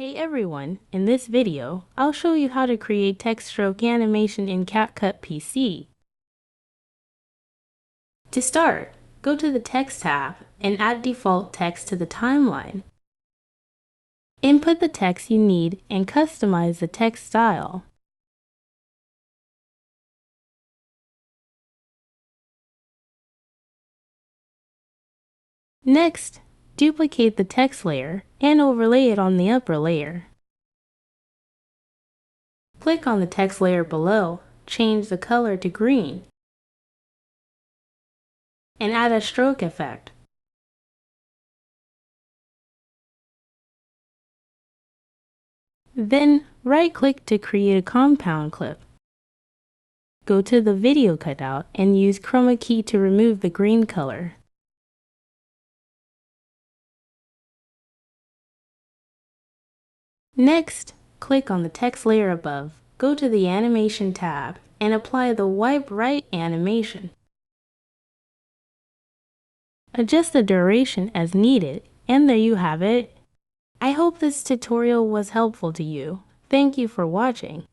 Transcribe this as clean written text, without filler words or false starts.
Hey everyone, in this video, I'll show you how to create text stroke animation in CapCut PC. To start, go to the Text tab and add default text to the timeline. Input the text you need and customize the text style. Next, duplicate the text layer and overlay it on the upper layer. Click on the text layer below, change the color to green, and add a stroke effect. Then, right-click to create a compound clip. Go to the video cutout and use Chroma key to remove the green color. Next, click on the text layer above, go to the Animation tab, and apply the Wipe Right animation. Adjust the duration as needed, and there you have it. I hope this tutorial was helpful to you. Thank you for watching.